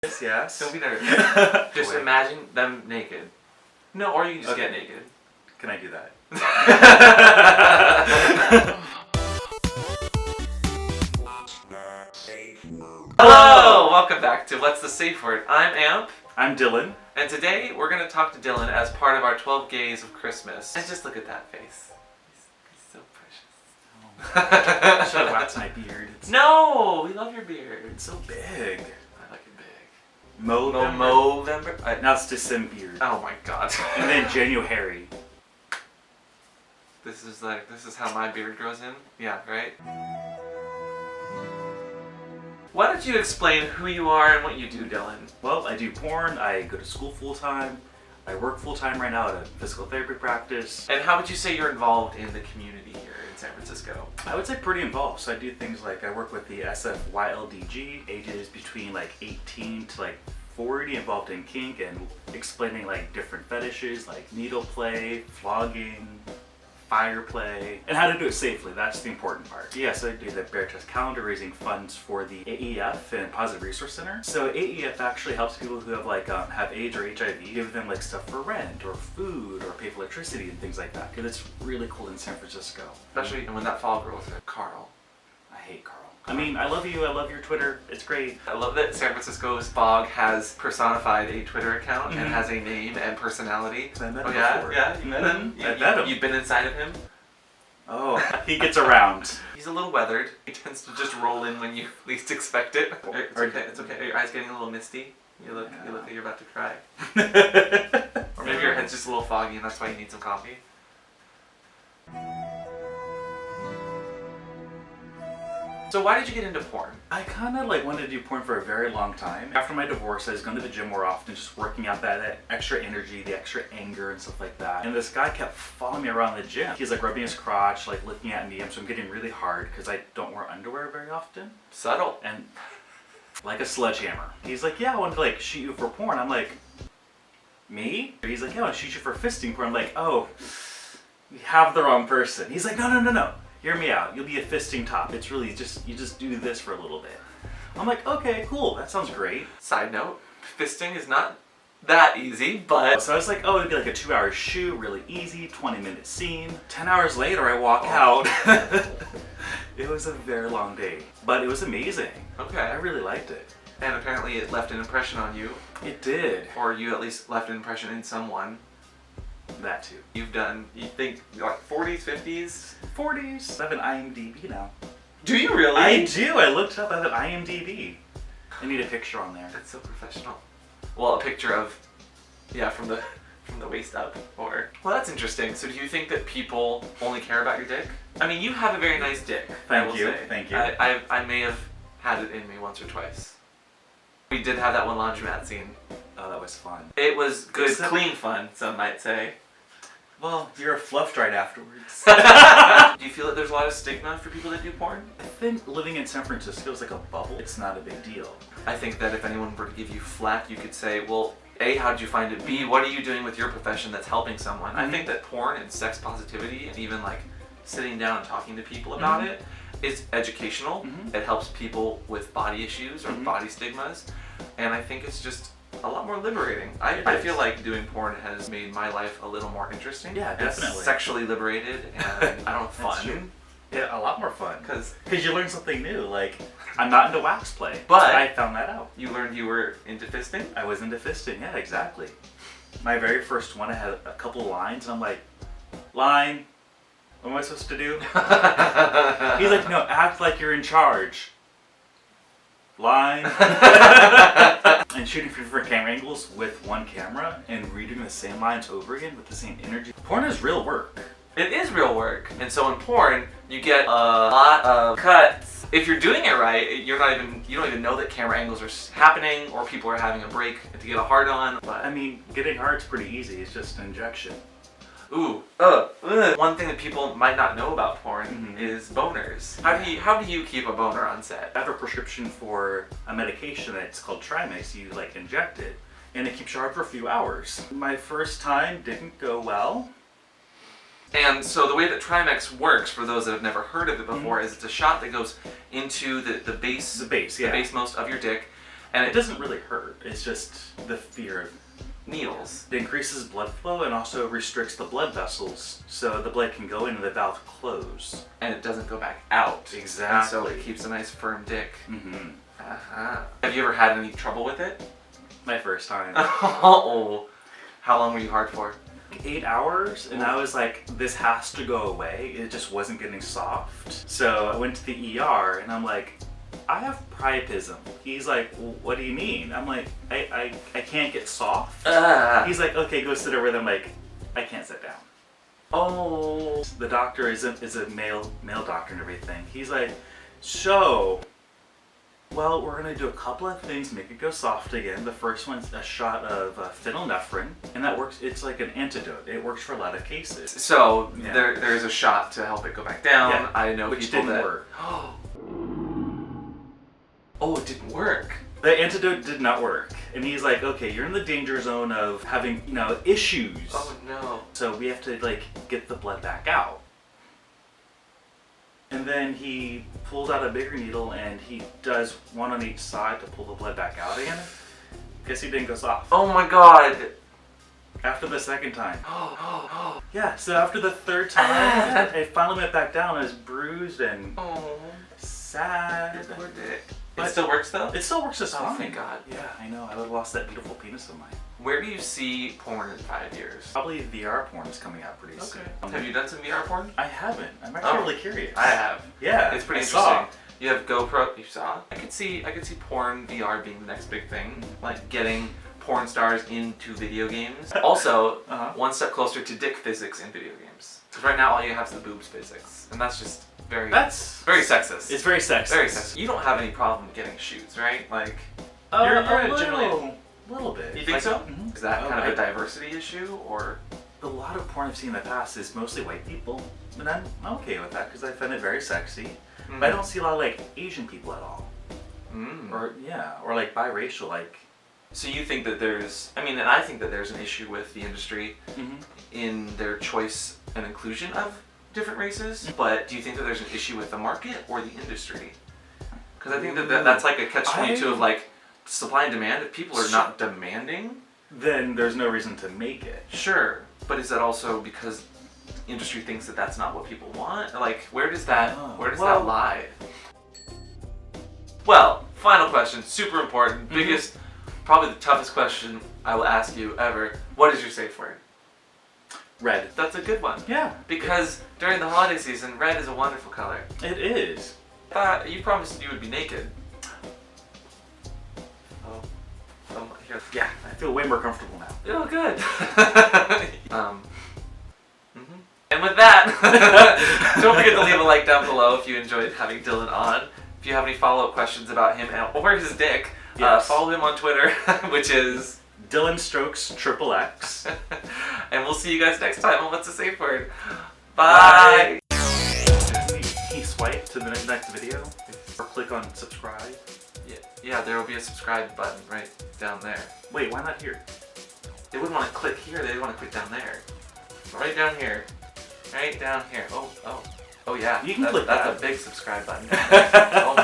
Yes. Don't be nervous. Just imagine them naked. No, or you can just get naked. Can I do that? Hello! Welcome back to What's the Safe Word? I'm Amp. I'm Dylan. And today we're going to talk to Dylan as part of our 12 Gays of Christmas. And just look at that face. He's so precious. I should have waxed my beard. No! We love your beard. It's so big. I like it big. Movember. Now it's December. Oh my god. And then January. This is how my beard grows in? Yeah, right? Why don't you explain who you are and what you do, Dylan? Well, I do porn, I go to school full-time, I work full-time right now at a physical therapy practice. And how would you say you're involved in the community here in San Francisco? I would say pretty involved. So I do things like I work with the SFYLDG, ages between like 18 to like 40, involved in kink and explaining like different fetishes like needle play, flogging, fire play, and how to do it safely. That's the important part. Yes, I do the Bear Test calendar raising funds for the AEF and Positive Resource Center. So AEF actually helps people who have like have AIDS or HIV, give them like stuff for rent or food or pay for electricity and things like that. Because it's really cool in San Francisco. Especially when that fall girl's there. Carl. I hate Carl. I mean, I love you, I love your Twitter, it's great. I love that San Francisco's fog has personified a Twitter account and has a name and personality. I met him before. Yeah, you met him? I met him. You've been inside of him? Oh, he gets around. He's a little weathered. He tends to just roll in when you least expect it. It's okay, it's okay. Are your eyes getting a little misty? You look like you're about to cry. Or maybe your head's just a little foggy and that's why you need some coffee. So why did you get into porn? I kind of like wanted to do porn for a very long time. After my divorce, I was going to the gym more often, just working out that extra energy, the extra anger and stuff like that. And this guy kept following me around the gym. He's like rubbing his crotch, like looking at me, and so I'm getting really hard because I don't wear underwear very often. Subtle. And like a sledgehammer. He's like, yeah, I want to like shoot you for porn. I'm like, me? He's like, yeah, I want to shoot you for fisting porn. I'm like, oh, you have the wrong person. He's like, no. Hear me out. You'll be a fisting top. It's really just, you just do this for a little bit. I'm like, okay, cool. That sounds great. Side note, fisting is not that easy, but... So I was like, oh, it'd be like a 2-hour shoot, really easy, 20-minute scene. 10 hours later, I walk out. It was a very long day, but it was amazing. Okay. I really liked it. And apparently it left an impression on you. It did. Or you at least left an impression in someone. That too. You've done, you think, like 40s, 50s? 40s. I have an IMDb now. Do you really? I do. I looked up. I have an IMDb. I need a picture on there. That's so professional. Well, a picture of, yeah, from the waist up, or... Well, that's interesting. So do you think that people only care about your dick? I mean, you have a very nice dick. Thank you. Thank you. I may have had it in me once or twice. We did have that one laundromat scene. Oh, that was fun. It was good, clean fun, some might say. Well, you're fluffed right afterwards. Do you feel that there's a lot of stigma for people that do porn? I think living in San Francisco is like a bubble. It's not a big deal. I think that if anyone were to give you flack, you could say, well, A, how did you find it? B, what are you doing with your profession that's helping someone? I think that porn and sex positivity and even like sitting down and talking to people about it is educational. It helps people with body issues or body stigmas. And I think it's just a lot more liberating. I feel like doing porn has made my life a little more interesting. Yeah, definitely. It's sexually liberated and I don't know, fun. Yeah, a lot more fun. Because you learn something new. Like, I'm not into wax play. But I found that out. You learned you were into fisting? I was into fisting, yeah, exactly. My very first one, I had a couple lines and I'm like, line, what am I supposed to do? He's like, no, act like you're in charge. Line. And shooting for different camera angles with one camera and redoing the same lines over again with the same energy. Porn is real work. It is real work. And so in porn, you get a lot of cuts. If you're doing it right, you don't even know that camera angles are happening or people are having a break to get a hard on. But I mean, getting hard's pretty easy. It's just an injection. Ooh, One thing that people might not know about porn is boners. How do you keep a boner on set? I have a prescription for a medication that's called Trimix. You like inject it, and it keeps you hard for a few hours. My first time didn't go well. And so the way that Trimix works, for those that have never heard of it before, is it's a shot that goes into the base, the base most of your dick, And It doesn't really hurt. It's just the fear of needles. it increases blood flow and also restricts the blood vessels, so the blood can go in and the valve close. And it doesn't go back out. Exactly. And so it keeps a nice firm dick. Mm-hmm. Have you ever had any trouble with it? My first time. Oh. How long were you hard for? 8 hours, and I was like, this has to go away. It just wasn't getting soft. So I went to the ER and I'm like, I have priapism. He's like, what do you mean? I'm like, I can't get soft. He's like, okay, go sit over there. I'm like, I can't sit down. Oh. The doctor is a male doctor and everything. He's like, so, well, we're gonna do a couple of things to make it go soft again. The first one's a shot of phenylnephrine, and that works. It's like an antidote. It works for a lot of cases. So Yeah. there's a shot to help it go back down. Yeah, I know which people didn't that. work. Oh, it didn't work. The antidote did not work, and he's like, okay, you're in the danger zone of having issues. Oh no. So we have to like get the blood back out. And then he pulls out a bigger needle and he does one on each side to pull the blood back out again. Guess he didn't go soft. Oh my god. After the second time. Yeah, so after the third time, it finally went back down. It was bruised and Oh. sad. Poor dick. But It still works though? It still works just Oh, fine. thank God. Yeah, I know. I would have lost that beautiful penis of mine. Where do you see porn in 5 years? Probably VR porn is coming out pretty soon. Have you done some VR porn? I haven't. I'm actually really curious. I have. Yeah, It's pretty I interesting. saw. You have GoPro. You saw? I could see porn VR being the next big thing, like getting porn stars into video games. Also, one step closer to dick physics in video games. Because right now all you have is the boobs physics, and that's just very sexist. It's very sexist. Very sexist. You don't have any problem getting shoots, right? Like You're a generally. little bit. You think so? Mhm. Is that kind of a diversity issue, or? A lot of porn I've seen in the past is mostly white people, and I'm okay with that because I find it very sexy. But I don't see a lot of like Asian people at all, or like biracial. Like, so you think that there's? I mean, and I think that there's an issue with the industry in their choice and inclusion of different races. But do you think that there's an issue with the market or the industry? Because I think that's like a catch-22 of like supply and demand. If people are not demanding, then there's no reason to make it. Sure, but is that also because industry thinks that that's not what people want? Like, where does that that lie? Well, final question, super important, biggest, probably the toughest question I will ask you ever. What is your safe word? Red. That's a good one. Yeah. Because during the holiday season, red is a wonderful color. It is. You promised you would be naked. Here. Yeah, I feel way more comfortable now. Oh, good. And with that, don't forget to leave a like down below if you enjoyed having Dylan on. If you have any follow-up questions about him or his dick, follow him on Twitter, which is Dylan Strokes XXX. And we'll see you guys next time on What's the Safe Word. Bye. Can you swipe to the next video or click on subscribe? Yeah, there will be a subscribe button right down there. Wait, why not here? They wouldn't want to click here, they'd want to click down there. Right down here. Right down here. Oh yeah. You can click That's that. a big subscribe button. Oh